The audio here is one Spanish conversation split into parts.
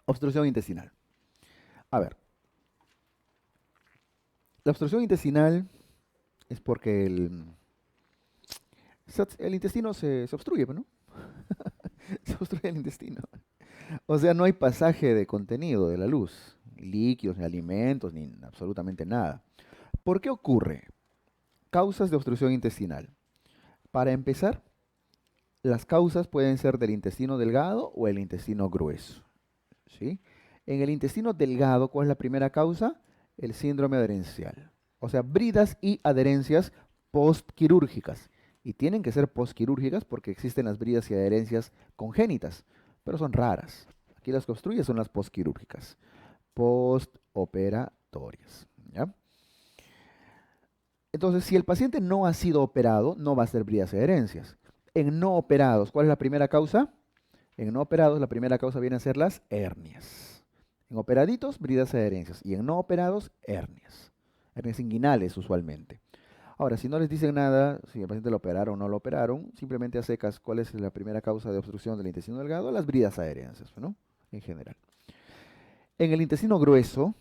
Obstrucción intestinal. A ver, la obstrucción intestinal es porque el intestino se obstruye, ¿no? Se obstruye el intestino. O sea, no hay pasaje de contenido de la luz, ni líquidos, ni alimentos, ni absolutamente nada. ¿Por qué ocurre? Causas de obstrucción intestinal. Para empezar, las causas pueden ser del intestino delgado o el intestino grueso. ¿Sí? En el intestino delgado, ¿cuál es la primera causa? El síndrome adherencial. O sea, bridas y adherencias postquirúrgicas. Y tienen que ser postquirúrgicas porque existen las bridas y adherencias congénitas, pero son raras. Aquí las que obstruyen son las postquirúrgicas, postoperatorias. ¿Ya? Entonces, si el paciente no ha sido operado, no va a ser bridas y adherencias. En no operados, ¿cuál es la primera causa? En no operados, la primera causa viene a ser las hernias. En operaditos, bridas y adherencias. Y en no operados, hernias. Hernias inguinales usualmente. Ahora, si no les dicen nada, si el paciente lo operaron o no lo operaron, simplemente a secas, ¿cuál es la primera causa de obstrucción del intestino delgado? Las bridas adherencias, ¿no? En general. En el intestino grueso,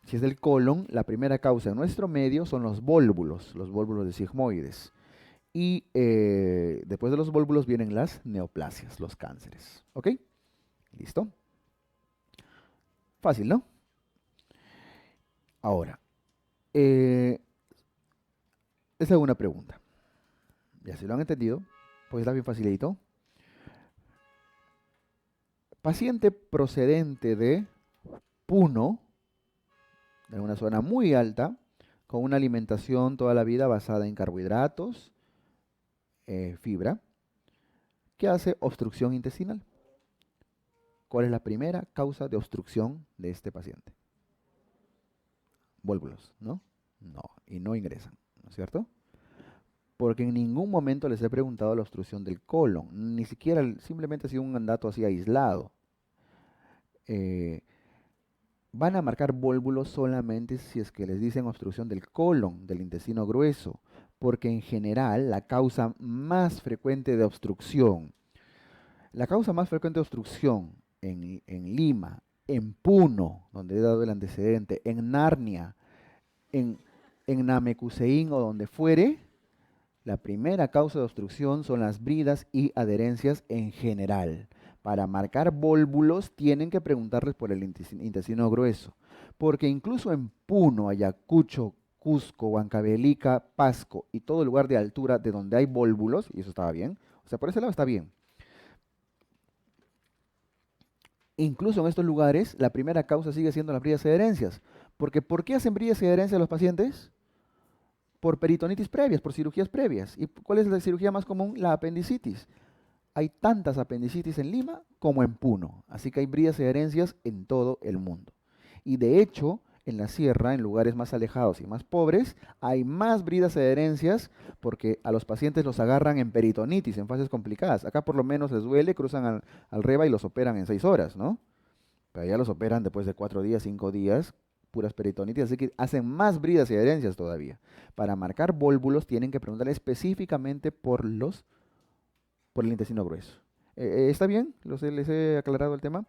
si es del colon, la primera causa en nuestro medio son los vólvulos de sigmoides. Y después de los vólvulos vienen las neoplasias, los cánceres. ¿Ok? ¿Listo? Fácil, ¿no? Ahora, eh, les hago una pregunta. Ya si lo han entendido, pues está bien facilito. Paciente procedente de Puno, de una zona muy alta, con una alimentación toda la vida basada en carbohidratos, fibra, que hace obstrucción intestinal. ¿Cuál es la primera causa de obstrucción de este paciente? Vólvulos, ¿no? No, y no ingresan, ¿no es cierto? Porque en ningún momento les he preguntado la obstrucción del colon, ni siquiera simplemente ha sido un dato así aislado. Eh, Van a marcar vólvulos solamente si es que les dicen obstrucción del colon, del intestino grueso, porque en general la causa más frecuente de obstrucción en Lima, en Puno, donde he dado el antecedente, en Narnia, en, en Namekusein o donde fuere, la primera causa de obstrucción son las bridas y adherencias en general. Para marcar vólvulos tienen que preguntarles por el intestino grueso, porque incluso en Puno, Ayacucho, Cusco, Huancavelica, Pasco y todo lugar de altura de donde hay vólvulos, y eso estaba bien, o sea, por ese lado está bien. Incluso en estos lugares, la primera causa sigue siendo las bridas y adherencias. Porque ¿por qué hacen bridas y adherencias los pacientes? Por peritonitis previas, por cirugías previas. ¿Y cuál es la cirugía más común? La apendicitis. Hay tantas apendicitis en Lima como en Puno, así que hay bridas y adherencias en todo el mundo. Y de hecho, en la sierra, en lugares más alejados y más pobres, hay más bridas y adherencias porque a los pacientes los agarran en peritonitis, en fases complicadas. Acá por lo menos les duele, cruzan al REBA y los operan en 6 horas, ¿no? Pero allá los operan después de 4 días, 5 días, puras peritonitis, así que hacen más bridas y adherencias todavía. Para marcar vólvulos tienen que preguntar específicamente por el intestino grueso. ¿Está bien? ¿Les he aclarado el tema?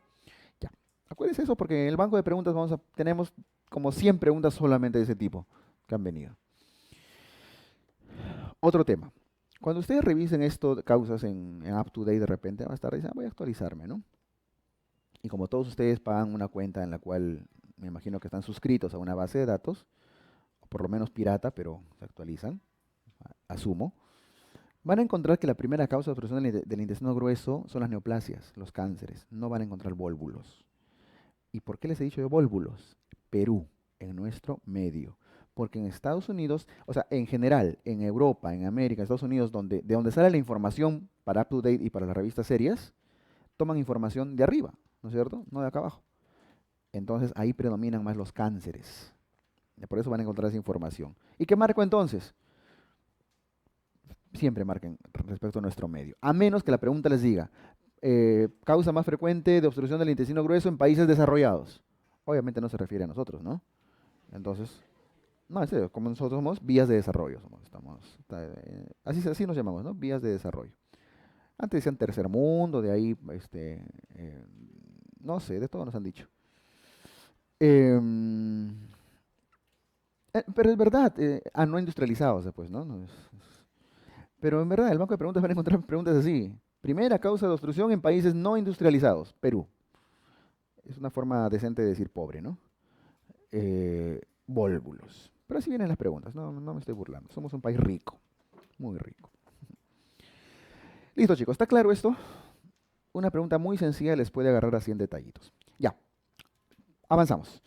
Ya. Acuérdense eso porque en el banco de preguntas tenemos como 100 preguntas solamente de ese tipo que han venido. Otro tema. Cuando ustedes revisen esto, causas en UpToDate de repente, van a estar diciendo, voy a actualizarme, ¿no? Y como todos ustedes pagan una cuenta en la cual me imagino que están suscritos a una base de datos, o por lo menos pirata, pero se actualizan, asumo, van a encontrar que la primera causa de obstrucción del intestino grueso son las neoplasias, los cánceres. No van a encontrar vólvulos. ¿Y por qué les he dicho yo vólvulos? Perú, en nuestro medio. Porque en Estados Unidos, o sea, en general, en Europa, en América, Estados Unidos, de donde sale la información para UpToDate y para las revistas serias, toman información de arriba, ¿no es cierto? No de acá abajo. Entonces ahí predominan más los cánceres. Y por eso van a encontrar esa información. ¿Y qué marco entonces? Siempre marquen respecto a nuestro medio. A menos que la pregunta les diga, causa más frecuente de obstrucción del intestino grueso en países desarrollados. Obviamente no se refiere a nosotros, ¿no? Entonces, no, en serio, como nosotros somos vías de desarrollo, así nos llamamos, ¿no? Vías de desarrollo. Antes decían tercer mundo, de ahí No sé, de todo nos han dicho. Em, pero es verdad, no industrializados después, ¿no? Pero en verdad, el banco de preguntas van a encontrar preguntas así. Primera causa de obstrucción en países no industrializados, Perú. Es una forma decente de decir pobre, ¿no? Vólvulos. Pero así vienen las preguntas, no me estoy burlando. Somos un país rico, muy rico. Listo, chicos, ¿está claro esto? Una pregunta muy sencilla les puede agarrar así en detallitos. Ya, avanzamos.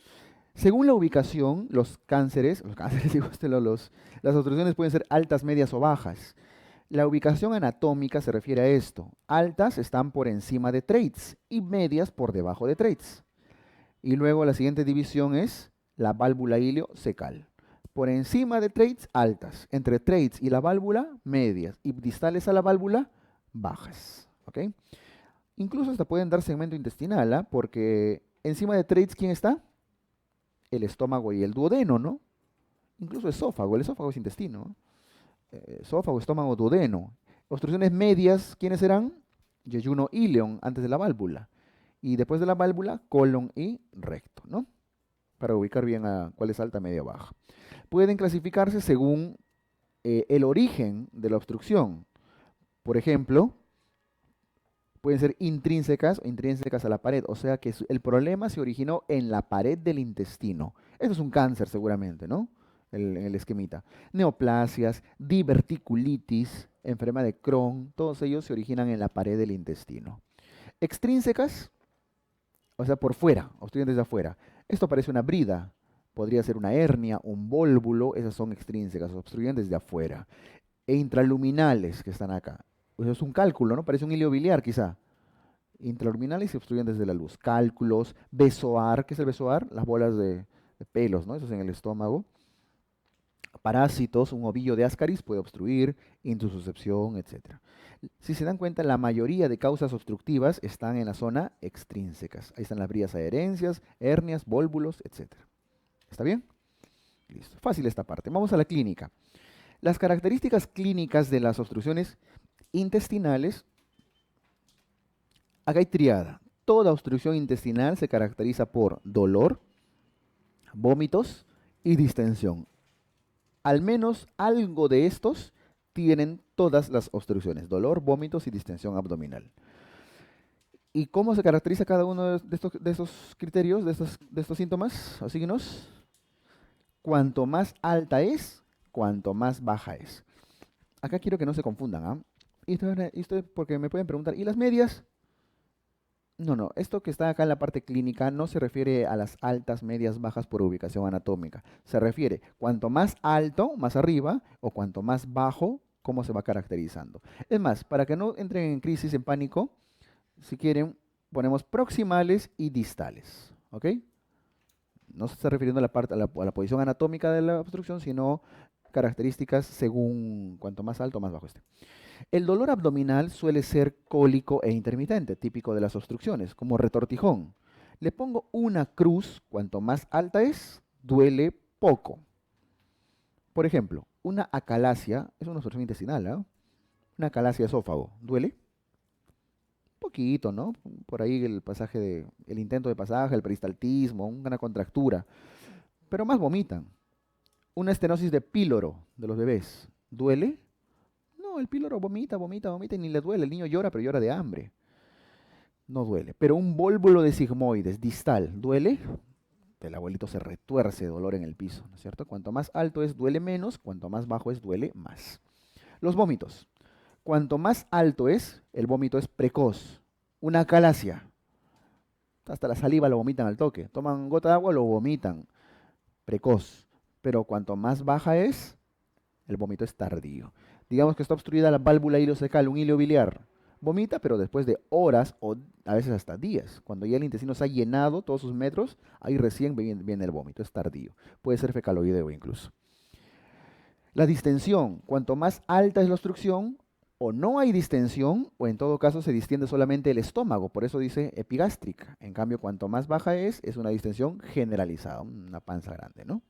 Según la ubicación, digo, las obstrucciones pueden ser altas, medias o bajas. La ubicación anatómica se refiere a esto. Altas están por encima de traits y medias por debajo de traits. Y luego la siguiente división es la válvula iliocecal. Por encima de traits, altas. Entre traits y la válvula, medias. Y distales a la válvula, bajas. ¿Ok? Incluso hasta pueden dar segmento intestinal, ¿ah? Porque encima de traits, ¿quién está? El estómago y el duodeno, ¿no? Incluso el esófago es intestino, ¿no? Esófago, estómago, duodeno. Obstrucciones medias, ¿quiénes serán? Yeyuno, íleon, antes de la válvula. Y después de la válvula, colon y recto, ¿no? Para ubicar bien a cuál es alta, media o baja. Pueden clasificarse según el origen de la obstrucción. Por ejemplo, pueden ser intrínsecas o intrínsecas a la pared, o sea que el problema se originó en la pared del intestino. Eso es un cáncer seguramente, ¿no? En el esquemita. Neoplasias, diverticulitis, enfermedad de Crohn, todos ellos se originan en la pared del intestino. Extrínsecas, o sea, por fuera, obstruyen desde afuera. Esto parece una brida, podría ser una hernia, un vólvulo, esas son extrínsecas, obstruyen desde afuera. E intraluminales que están acá. Eso es un cálculo, ¿no? Parece un hilo biliar quizá. Intraluminales se obstruyen desde la luz. Cálculos, besoar, ¿qué es el besoar? Las bolas de pelos, ¿no? Eso es en el estómago. Parásitos, un ovillo de Ascaris puede obstruir, intususcepción, etc. Si se dan cuenta, la mayoría de causas obstructivas están en la zona extrínsecas. Ahí están las vías adherencias, hernias, vólvulos, etc. ¿Está bien? Listo. Fácil esta parte. Vamos a la clínica. Las características clínicas de las obstrucciones intestinales, acá hay triada. Toda obstrucción intestinal se caracteriza por dolor, vómitos y distensión. Al menos algo de estos tienen todas las obstrucciones, dolor, vómitos y distensión abdominal. ¿Y cómo se caracteriza cada uno de estos criterios, de estos síntomas o signos? Cuanto más alta es, cuanto más baja es. Acá quiero que no se confundan, ¿ah? Esto es porque me pueden preguntar, ¿y las medias? No, esto que está acá en la parte clínica no se refiere a las altas, medias, bajas por ubicación anatómica. Se refiere cuanto más alto, más arriba, o cuanto más bajo, cómo se va caracterizando. Es más, para que no entren en crisis, en pánico, si quieren, ponemos proximales y distales. ¿Ok? No se está refiriendo a la posición anatómica de la obstrucción, sino características según cuanto más alto, más bajo esté. El dolor abdominal suele ser cólico e intermitente, típico de las obstrucciones, como retortijón. Le pongo una cruz, cuanto más alta es, duele poco. Por ejemplo, una acalasia, es una obstrucción intestinal, ¿eh? Una acalasia esófago, ¿duele? Poquito, ¿no? Por ahí el intento de pasaje, el peristaltismo, una contractura, pero más vomitan. Una estenosis de píloro de los bebés, ¿duele? No, el píloro vomita y ni le duele. El niño llora, pero llora de hambre. No duele. Pero un vólvulo de sigmoides distal, ¿duele? El abuelito se retuerce de dolor en el piso, ¿no es cierto? Cuanto más alto es, duele menos. Cuanto más bajo es, duele más. Los vómitos. Cuanto más alto es, el vómito es precoz. Una acalasia. Hasta la saliva lo vomitan al toque. Toman gota de agua, lo vomitan. Precoz. Pero cuanto más baja es, el vómito es tardío. Digamos que está obstruida la válvula ileocecal, un hilo biliar. Vomita, pero después de horas o a veces hasta días. Cuando ya el intestino se ha llenado todos sus metros, ahí recién viene el vómito, es tardío. Puede ser fecaloideo incluso. La distensión, cuanto más alta es la obstrucción, o no hay distensión, o en todo caso se distiende solamente el estómago, por eso dice epigástrica. En cambio, cuanto más baja es una distensión generalizada, una panza grande, ¿no?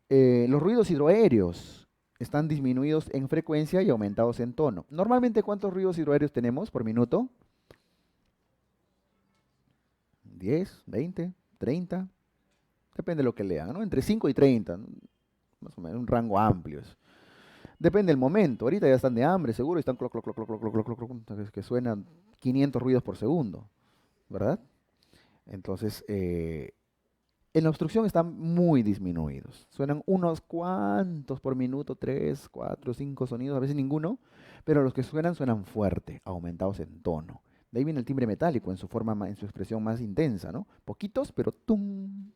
Los ruidos hidroaéreos están disminuidos en frecuencia y aumentados en tono. Normalmente, ¿cuántos ruidos hidroaéreos tenemos por minuto? 10, 20, 30, depende de lo que lean, ¿no? Entre 5 y 30, ¿no? Más o menos, un rango amplio. Depende del momento. Ahorita ya están de hambre, seguro, y están cloc, cloc, cloc, cloc, cloc, cloc, cloc, cloc, que suenan 500 ruidos por segundo, ¿verdad? Entonces, en la obstrucción están muy disminuidos. Suenan unos cuantos por minuto, 3, 4, 5 sonidos, a veces ninguno, pero los que suenan fuerte, aumentados en tono. De ahí viene el timbre metálico en su forma, en su expresión más intensa, ¿no? Poquitos, pero tum,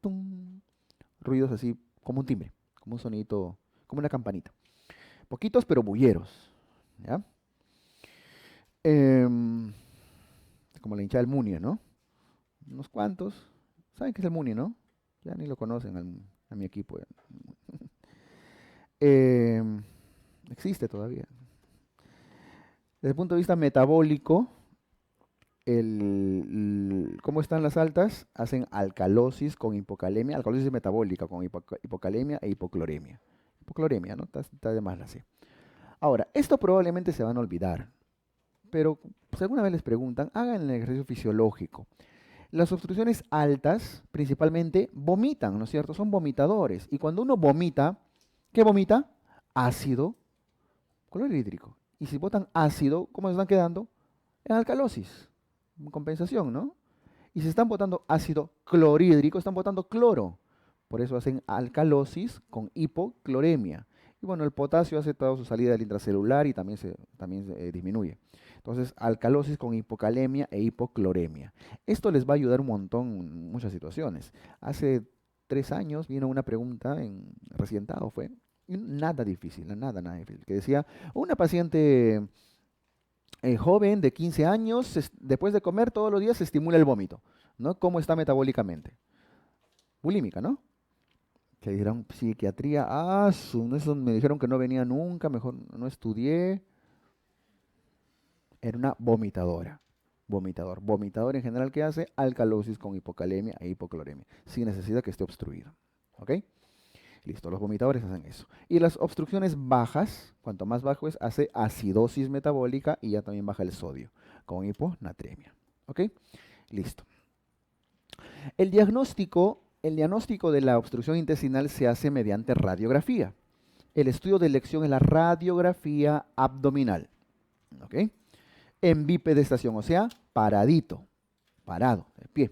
tum, ruidos así, como un timbre, como un sonidito, como una campanita. Poquitos, pero bulleros, ¿ya? Em, como la hinchada del Muni, ¿no? Unos cuantos. ¿Saben qué es el Muni, no? Ya ni lo conocen a mi equipo. Em, existe todavía. Desde el punto de vista metabólico, ¿cómo están las altas? Hacen alcalosis con hipocalemia, alcalosis metabólica con hipocalemia e hipocloremia. Hipocloremia, ¿no? Está de más la C. Ahora, esto probablemente se van a olvidar, pero si alguna vez les preguntan, hagan el ejercicio fisiológico. Las obstrucciones altas principalmente vomitan, ¿no es cierto? Son vomitadores. Y cuando uno vomita, ¿qué vomita? Ácido clorhídrico. Y si botan ácido, ¿cómo se están quedando? En alcalosis, en compensación, ¿no? Y si están botando ácido clorhídrico, están botando cloro. Por eso hacen alcalosis con hipocloremia. Y bueno, el potasio hace toda su salida del intracelular y también se disminuye. Entonces, alcalosis con hipocalemia e hipocloremia. Esto les va a ayudar un montón en muchas situaciones. Hace 3 años vino una pregunta, recién dado fue, y nada difícil, nada difícil, que decía, una paciente joven de 15 años, después de comer todos los días se estimula el vómito, ¿no? ¿Cómo está metabólicamente? Bulímica, ¿no? Que dirán psiquiatría, eso me dijeron que no venía nunca, mejor no estudié. Era una vomitadora. Vomitador en general, ¿qué hace? Alcalosis con hipocalemia e hipocloremia, sin necesidad que esté obstruido. ¿Ok? Listo, los vomitadores hacen eso. Y las obstrucciones bajas, cuanto más bajo es, hace acidosis metabólica y ya también baja el sodio, con hiponatremia. ¿Ok? Listo. El diagnóstico de la obstrucción intestinal se hace mediante radiografía. El estudio de elección es la radiografía abdominal. ¿Ok? En bipedestación, o sea, paradito, parado, de pie.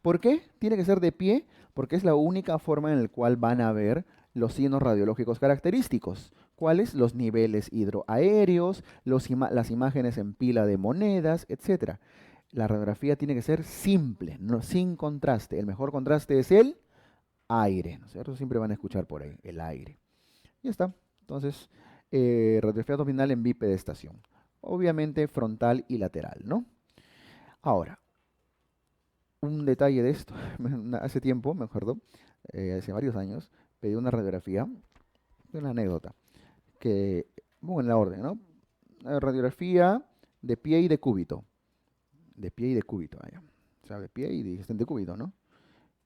¿Por qué tiene que ser de pie? Porque es la única forma en la cual van a ver los signos radiológicos característicos. ¿Cuáles? Los niveles hidroaéreos, las imágenes en pila de monedas, etc. La radiografía tiene que ser simple, no, sin contraste. El mejor contraste es el aire, ¿no es cierto? Siempre van a escuchar por ahí, el aire. Ya está. Entonces, radiografía abdominal en bipedestación. Obviamente frontal y lateral, ¿no? Ahora, un detalle de esto. Hace tiempo, me acuerdo, hace varios años, pedí una radiografía, una anécdota, que, bueno, en la orden, ¿no? Una radiografía de pie y de cúbito. De pie y de cúbito, allá. O sea, de pie y de cúbito, ¿no?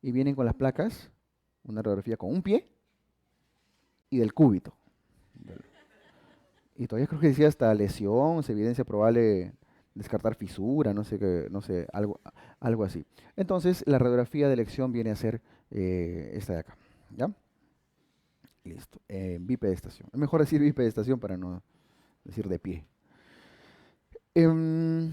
Y vienen con las placas, una radiografía con un pie y del cúbito. Y todavía creo que decía hasta lesión, evidencia probable descartar fisura, no sé qué, no sé, algo así. Entonces, la radiografía de elección viene a ser esta de acá, ¿ya? Listo, bipedestación. Es mejor decir bipedestación para no decir de pie. Em,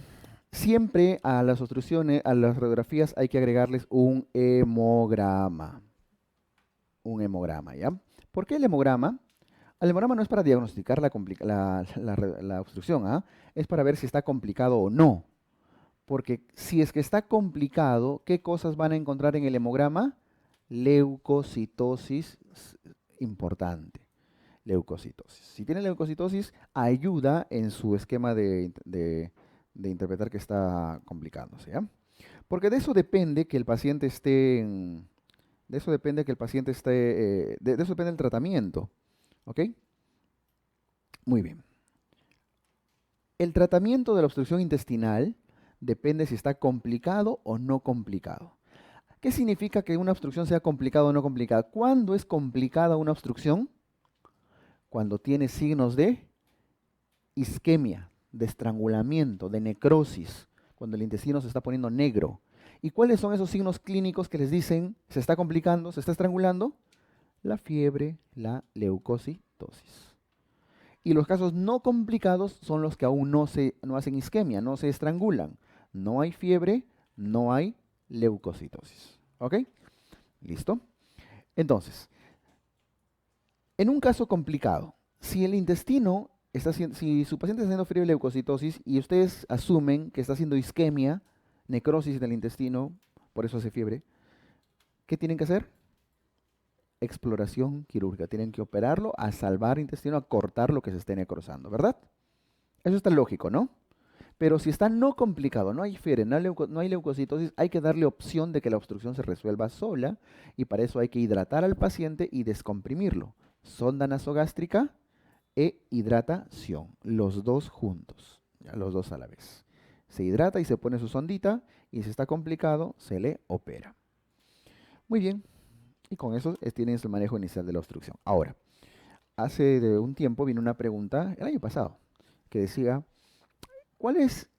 Siempre a las obstrucciones, a las radiografías hay que agregarles un hemograma. Un hemograma, ¿ya? ¿Por qué el hemograma? El hemograma no es para diagnosticar la obstrucción, ¿ah? Es para ver si está complicado o no. Porque si es que está complicado, ¿qué cosas van a encontrar en el hemograma? Leucocitosis importante. Leucocitosis. Si tiene leucocitosis, ayuda en su esquema de interpretar que está complicándose, ¿ya? Porque de eso depende que el paciente esté de eso depende que el paciente esté, de eso depende el tratamiento. ¿Ok? Muy bien. El tratamiento de la obstrucción intestinal depende si está complicado o no complicado. ¿Qué significa que una obstrucción sea complicada o no complicada? ¿Cuándo es complicada una obstrucción? Cuando tiene signos de isquemia, de estrangulamiento, de necrosis. cuando el intestino se está poniendo negro. ¿Y cuáles son esos signos clínicos que les dicen se está complicando, se está estrangulando? La fiebre, la leucocitosis. Y los casos no complicados son los que aún no hacen isquemia, no se estrangulan. No hay fiebre, no hay leucocitosis. ¿Ok? ¿Listo? Entonces, en un caso complicado, si el intestino si su paciente está haciendo fiebre y leucocitosis y ustedes asumen que está haciendo isquemia, necrosis del intestino, por eso hace fiebre, ¿qué tienen que hacer? Exploración quirúrgica. Tienen que operarlo a salvar el intestino, a cortar lo que se esté necrosando, ¿verdad? Eso está lógico, ¿no? Pero si está no complicado, no hay fiebre, no hay leucocitosis, hay que darle opción de que la obstrucción se resuelva sola y para eso hay que hidratar al paciente y descomprimirlo. Sonda nasogástrica e hidratación, los dos juntos, ya, los dos a la vez. Se hidrata y se pone su sondita y si está complicado se le opera. Muy bien, y con eso tienes el manejo inicial de la obstrucción. Ahora, hace de un tiempo vino una pregunta, el año pasado, que decía, ¿cuál es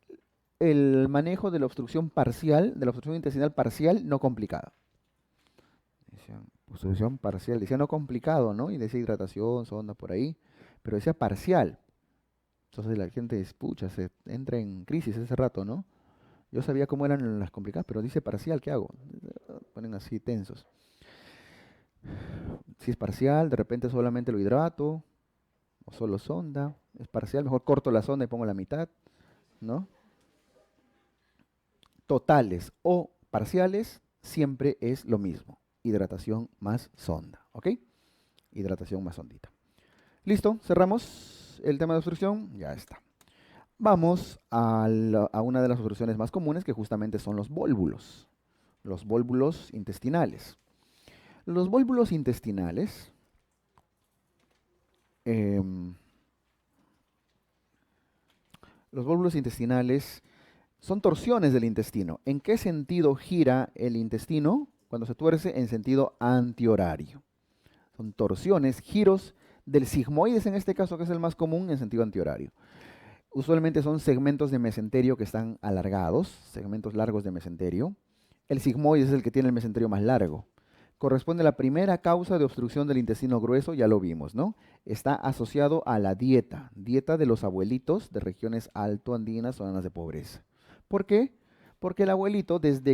el manejo de la obstrucción parcial, de la obstrucción intestinal parcial no complicada? Decían, obstrucción parcial, decía no complicado, ¿no? Y decía hidratación, sonda por ahí, pero decía parcial. Entonces la gente escucha, se entra en crisis ese rato, ¿no? Yo sabía cómo eran las complicadas, pero dice parcial, ¿qué hago? Ponen así tensos. Si es parcial, de repente solamente lo hidrato, o solo sonda. Es parcial, mejor corto la sonda y pongo la mitad, ¿no? Totales o parciales, siempre es lo mismo. Hidratación más sonda, ¿ok? Hidratación más sondita. Listo, cerramos el tema de obstrucción, ya está. Vamos a una de las obstrucciones más comunes, que justamente son los vólvulos intestinales. Los vólvulos intestinales em, los vólvulos intestinales son torsiones del intestino. ¿En qué sentido gira el intestino? Cuando se tuerce, en sentido antihorario. Son torsiones, giros del sigmoides en este caso, que es el más común, en sentido antihorario. Usualmente son segmentos de mesenterio que están alargados, segmentos largos de mesenterio. El sigmoides es el que tiene el mesenterio más largo. Corresponde a la primera causa de obstrucción del intestino grueso, ya lo vimos, ¿no? Está asociado a la dieta de los abuelitos de regiones altoandinas, zonas de pobreza. ¿Por qué? Porque el abuelito, desde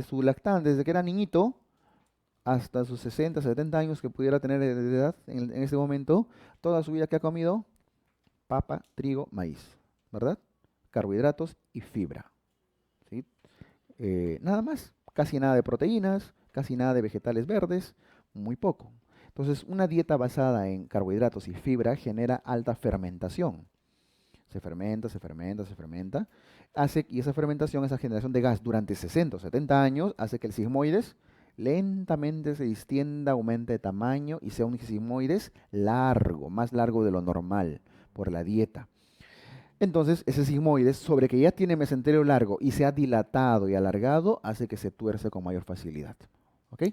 su lactancia, desde que era niñito, hasta sus 60, 70 años que pudiera tener de edad en ese momento, toda su vida que ha comido, papa, trigo, maíz, ¿verdad? Carbohidratos y fibra, ¿sí? Nada más, casi nada de proteínas, casi nada de vegetales verdes, muy poco. Entonces, una dieta basada en carbohidratos y fibra genera alta fermentación. Se fermenta, se fermenta, se fermenta. Y esa fermentación, esa generación de gas durante 60 o 70 años, hace que el sigmoides lentamente se distienda, aumente de tamaño y sea un sigmoides largo, más largo de lo normal, por la dieta. Entonces, ese sigmoides, sobre que ya tiene mesenterio largo y se ha dilatado y alargado, hace que se tuerce con mayor facilidad. ¿Ok?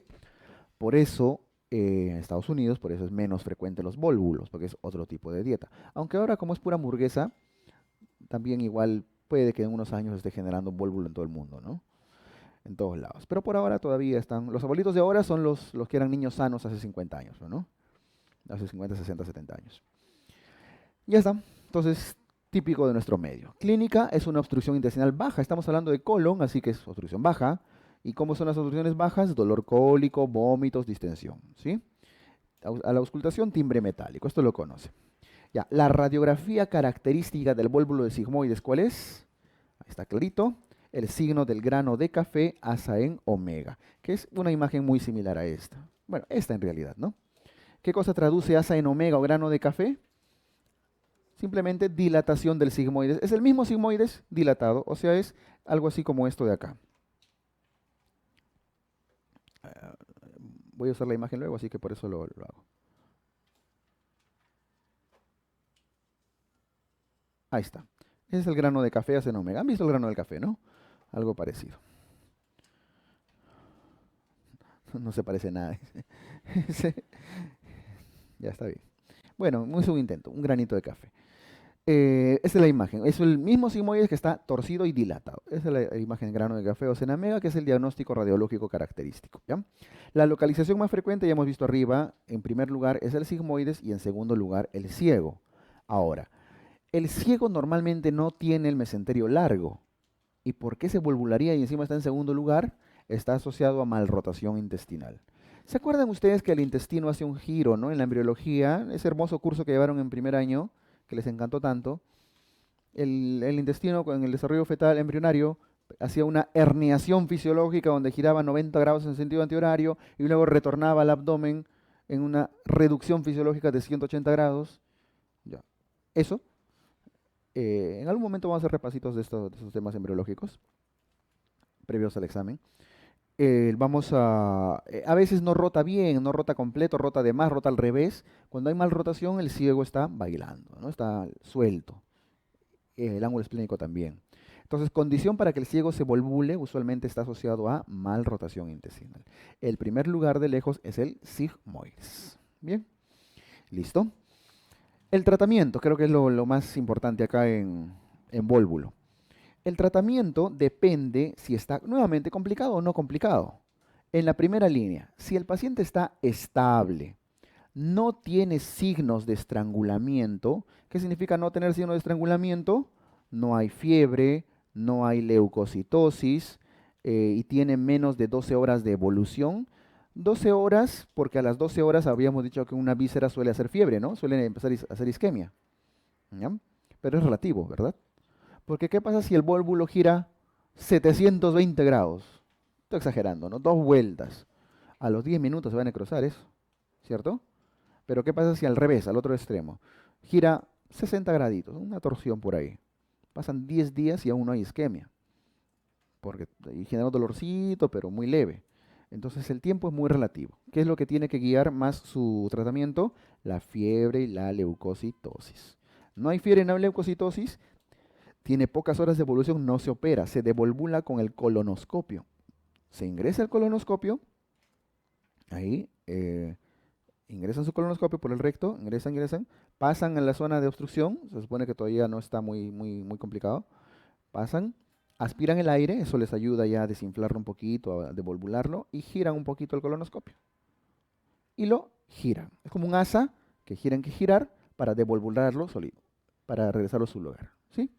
Por eso, en Estados Unidos, por eso es menos frecuente los vólvulos, porque es otro tipo de dieta. Aunque ahora, como es pura hamburguesa, también igual puede que en unos años esté generando un vólvulo en todo el mundo, ¿no? En todos lados. Pero por ahora todavía están. Los abuelitos de ahora son los que eran niños sanos hace 50 años, ¿no? Hace 50, 60, 70 años. Ya está. Entonces, típico de nuestro medio. Clínica es una obstrucción intestinal baja. Estamos hablando de colon, así que es obstrucción baja. ¿Y cómo son las obstrucciones bajas? Dolor cólico, vómitos, distensión, ¿sí? A la auscultación, timbre metálico. Esto lo conoce. Ya, la radiografía característica del vólvulo de sigmoides, ¿cuál es? Ahí está clarito. El signo del grano de café asa en omega, que es una imagen muy similar a esta. Bueno, esta en realidad, ¿no? ¿Qué cosa traduce asa en omega o grano de café? Simplemente dilatación del sigmoides. Es el mismo sigmoides dilatado, o sea, es algo así como esto de acá. Voy a usar la imagen luego, así que por eso lo hago. Ahí está. Ese es el grano de café asa en omega. ¿Han visto el grano del café, no? Algo parecido. No se parece nada. Ya está bien. Bueno, es un intento, un granito de café. Esa es la imagen. Es el mismo sigmoides que está torcido y dilatado. Esa es la imagen grano de café o cenamega, que es el diagnóstico radiológico característico. ¿Ya? La localización más frecuente, ya hemos visto arriba, en primer lugar es el sigmoides y en segundo lugar el ciego. Ahora, el ciego normalmente no tiene el mesenterio largo. ¿Y por qué se volvularía y encima está en segundo lugar? Está asociado a malrotación intestinal. ¿Se acuerdan ustedes que el intestino hace un giro, ¿no? En la embriología, ese hermoso curso que llevaron en primer año, que les encantó tanto, el intestino con el desarrollo fetal embrionario hacía una herniación fisiológica donde giraba 90 grados en sentido antihorario y luego retornaba al abdomen en una reducción fisiológica de 180 grados. Ya. Eso, en algún momento vamos a hacer repasitos de estos temas embriológicos previos al examen. A veces no rota bien, no rota completo, rota de más, rota al revés. Cuando hay mal rotación, el ciego está bailando, ¿no? Está suelto. El ángulo esplénico también. Entonces, condición para que el ciego se volvule usualmente está asociado a mal rotación intestinal. El primer lugar de lejos es el sigmoides. Bien, listo. El tratamiento, creo que es lo más importante acá en vólvulo. El tratamiento depende si está nuevamente complicado o no complicado. En la primera línea, si el paciente está estable, no tiene signos de estrangulamiento, ¿qué significa no tener signos de estrangulamiento? No hay fiebre, no hay leucocitosis y tiene menos de 12 horas de evolución. 12 horas, porque a las 12 horas habíamos dicho que una víscera suele hacer fiebre, ¿no? Suele empezar a hacer isquemia. ¿Ya? Pero es relativo, ¿verdad? Porque ¿qué pasa si el vólvulo gira 720 grados? Estoy exagerando, ¿no? Dos vueltas. A los 10 minutos se va a necrosar eso, ¿cierto? Pero ¿qué pasa si al revés, al otro extremo? Gira 60 graditos, una torsión por ahí. Pasan 10 días y aún no hay isquemia, porque ahí genera un dolorcito, pero muy leve. Entonces el tiempo es muy relativo. ¿Qué es lo que tiene que guiar más su tratamiento? La fiebre y la leucocitosis. No hay fiebre, no hay leucocitosis, tiene pocas horas de evolución, no se opera, se devolvula con el colonoscopio. Se ingresa el colonoscopio, ahí ingresan su colonoscopio por el recto, ingresan, pasan a la zona de obstrucción, se supone que todavía no está muy complicado, pasan, aspiran el aire, eso les ayuda ya a desinflarlo un poquito, a devolvularlo, y giran un poquito el colonoscopio. Y lo giran. Es como un asa que giran que girar para devolvularlo sólido, para regresarlo a su lugar. ¿Sí?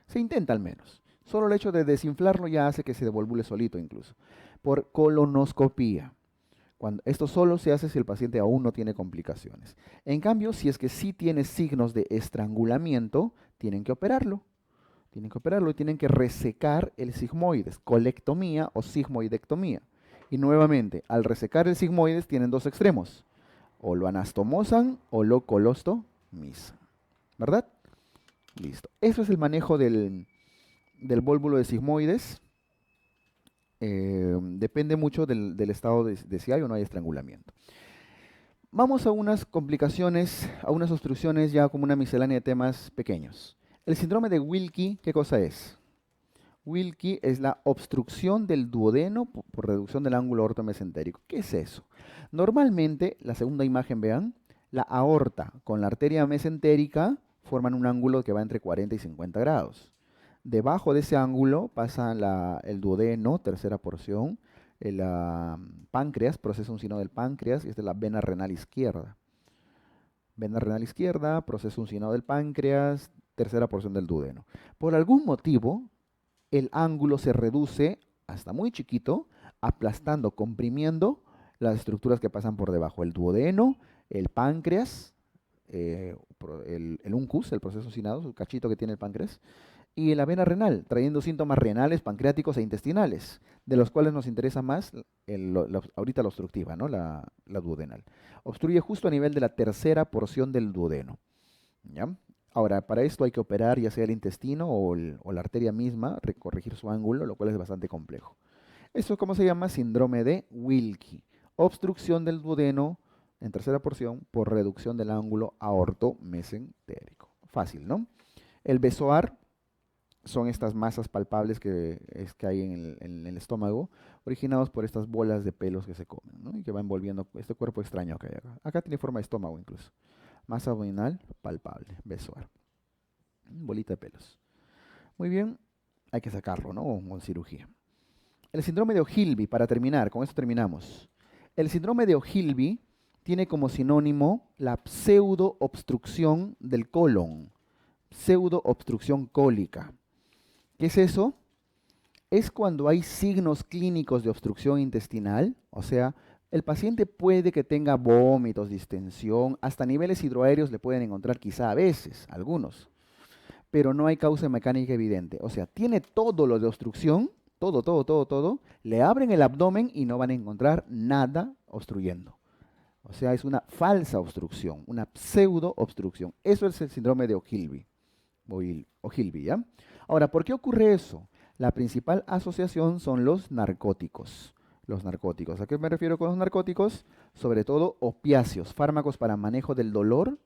Se intenta al menos. Solo el hecho de desinflarlo ya hace que se devolvule solito incluso. Por colonoscopía. Esto solo se hace si el paciente aún no tiene complicaciones. En cambio, si es que sí tiene signos de estrangulamiento, tienen que operarlo. Tienen que operarlo y tienen que resecar el sigmoides, colectomía o sigmoidectomía. Y nuevamente, al resecar el sigmoides tienen dos extremos. O lo anastomosan o lo colostomizan. ¿Verdad? Listo. Eso es el manejo del vólvulo de sigmoides. Depende mucho del estado de si hay o no hay estrangulamiento. Vamos a unas complicaciones, a unas obstrucciones ya como una miscelánea de temas pequeños. El síndrome de Wilkie, ¿qué cosa es? Wilkie es la obstrucción del duodeno por reducción del ángulo ortomesentérico. ¿Qué es eso? Normalmente, la segunda imagen, vean, la aorta con la arteria mesentérica forman un ángulo que va entre 40 y 50 grados. Debajo de ese ángulo pasa el duodeno, tercera porción, el páncreas, procesa un sino del páncreas, y esta es la vena renal izquierda. Vena renal izquierda, procesa un sino del páncreas, tercera porción del duodeno. Por algún motivo, el ángulo se reduce hasta muy chiquito, aplastando, comprimiendo las estructuras que pasan por debajo. El duodeno, el páncreas, el uncus, el proceso sinado, el cachito que tiene el páncreas, y la vena renal, trayendo síntomas renales, pancreáticos e intestinales, de los cuales nos interesa más ahorita la obstructiva, ¿no? La duodenal. Obstruye justo a nivel de la tercera porción del duodeno. ¿Ya? Ahora, para esto hay que operar ya sea el intestino o la arteria misma, corregir su ángulo, lo cual es bastante complejo. Esto, ¿cómo se llama? Síndrome de Wilkie. Obstrucción del duodeno en tercera porción por reducción del ángulo aortomesentérico. Fácil, ¿no? El besoar son estas masas palpables que hay en el estómago, originados por estas bolas de pelos que se comen, ¿no? Y que va envolviendo este cuerpo extraño que hay acá. Acá tiene forma de estómago incluso. Masa abdominal palpable, besoar. Bolita de pelos. Muy bien, hay que sacarlo, ¿no? Con cirugía. El síndrome de O'Hilby, para terminar, con esto terminamos. El síndrome de O'Hilby tiene como sinónimo la pseudoobstrucción del colon, pseudoobstrucción cólica. ¿Qué es eso? Es cuando hay signos clínicos de obstrucción intestinal, o sea, el paciente puede que tenga vómitos, distensión, hasta niveles hidroaéreos le pueden encontrar quizá a veces, algunos, pero no hay causa mecánica evidente. O sea, tiene todo lo de obstrucción, todo, le abren el abdomen y no van a encontrar nada obstruyendo. O sea, es una falsa obstrucción, una pseudo obstrucción. Eso es el síndrome de O'Hilby. O'Hilby, ¿ya? Ahora, ¿por qué ocurre eso? La principal asociación son los narcóticos. Los narcóticos. ¿A qué me refiero con los narcóticos? Sobre todo opiáceos, fármacos para manejo del dolor,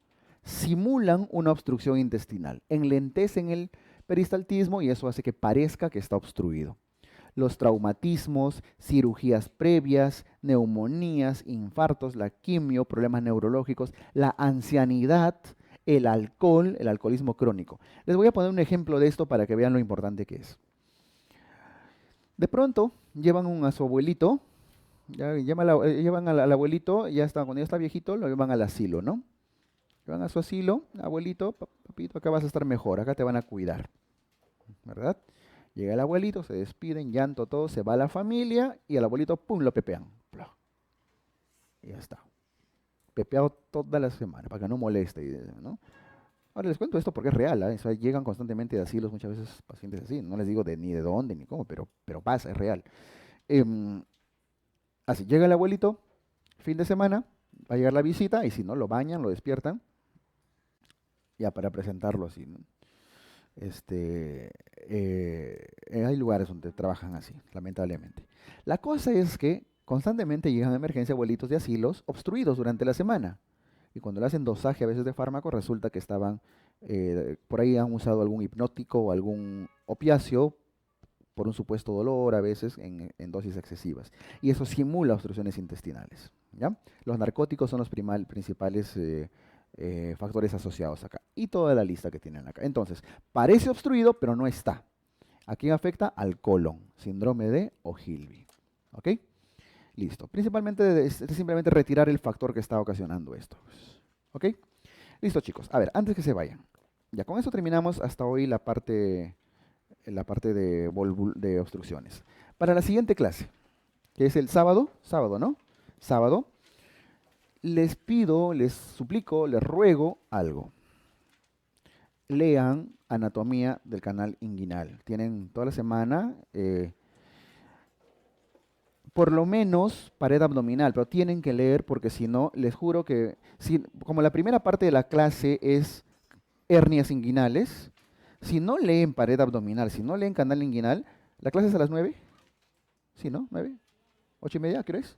simulan una obstrucción intestinal, enlentecen el peristaltismo y eso hace que parezca que está obstruido. Los traumatismos, cirugías previas, neumonías, infartos, la quimio, problemas neurológicos, la ancianidad, el alcohol, el alcoholismo crónico. Les voy a poner un ejemplo de esto para que vean lo importante que es. De pronto llevan a su abuelito, llevan al abuelito, cuando ya está viejito, lo llevan al asilo, ¿no? Llevan a su asilo, abuelito, papito, acá vas a estar mejor, acá te van a cuidar, ¿verdad? Llega el abuelito, se despiden, llanto, todo, se va la familia y al abuelito, ¡pum!, lo pepean. Y ya está. Pepeado toda la semana, para que no moleste, ¿no? Ahora les cuento esto porque es real, ¿eh? O sea, llegan constantemente de asilos muchas veces pacientes así, no les digo ni de dónde ni cómo, pero pasa, es real. Así, llega el abuelito, fin de semana, va a llegar la visita y si no, lo bañan, lo despiertan, ya para presentarlo así, ¿no? Hay lugares donde trabajan así, lamentablemente. La cosa es que constantemente llegan a emergencia abuelitos de asilos obstruidos durante la semana. Y cuando le hacen dosaje a veces de fármaco, resulta que estaban, por ahí han usado algún hipnótico o algún opiáceo por un supuesto dolor, a veces en dosis excesivas. Y eso simula obstrucciones intestinales, ¿ya? Los narcóticos son los principales factores asociados acá. Y toda la lista que tienen acá. Entonces, parece obstruido, pero no está. ¿A quién afecta? Al colon. Síndrome de O'Hilby. ¿Ok? Listo. Principalmente es simplemente retirar el factor que está ocasionando esto. ¿Ok? Listo, chicos. A ver, antes que se vayan. Ya con eso terminamos hasta hoy la parte de obstrucciones. Para la siguiente clase, que es el sábado, ¿no? Sábado, les pido, les suplico, les ruego algo. Lean anatomía del canal inguinal. Tienen toda la semana, por lo menos pared abdominal, pero tienen que leer porque si no, les juro que, como la primera parte de la clase es hernias inguinales, si no leen pared abdominal, si no leen canal inguinal, ¿la clase es a las 9? ¿Sí, no? ¿9? ¿8:30, crees?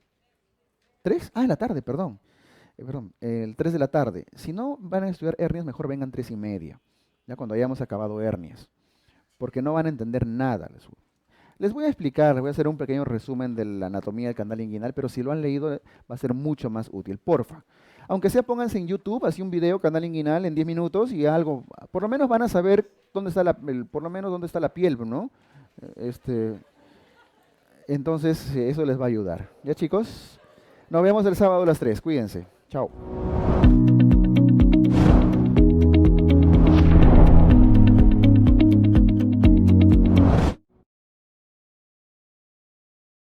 ¿3? Ah, en la tarde, perdón. El 3 de la tarde. Si no van a estudiar hernias, mejor vengan 3:30, ya cuando hayamos acabado hernias, porque no van a entender nada. Les voy a explicar, les voy a hacer un pequeño resumen de la anatomía del canal inguinal, pero si lo han leído va a ser mucho más útil, porfa. Aunque sea, pónganse en YouTube, así un video, canal inguinal, en 10 minutos y algo, por lo menos van a saber dónde está por lo menos dónde está la piel, ¿no? Entonces, eso les va a ayudar. ¿Ya, chicos? Nos vemos el sábado a las 3, cuídense. Chao.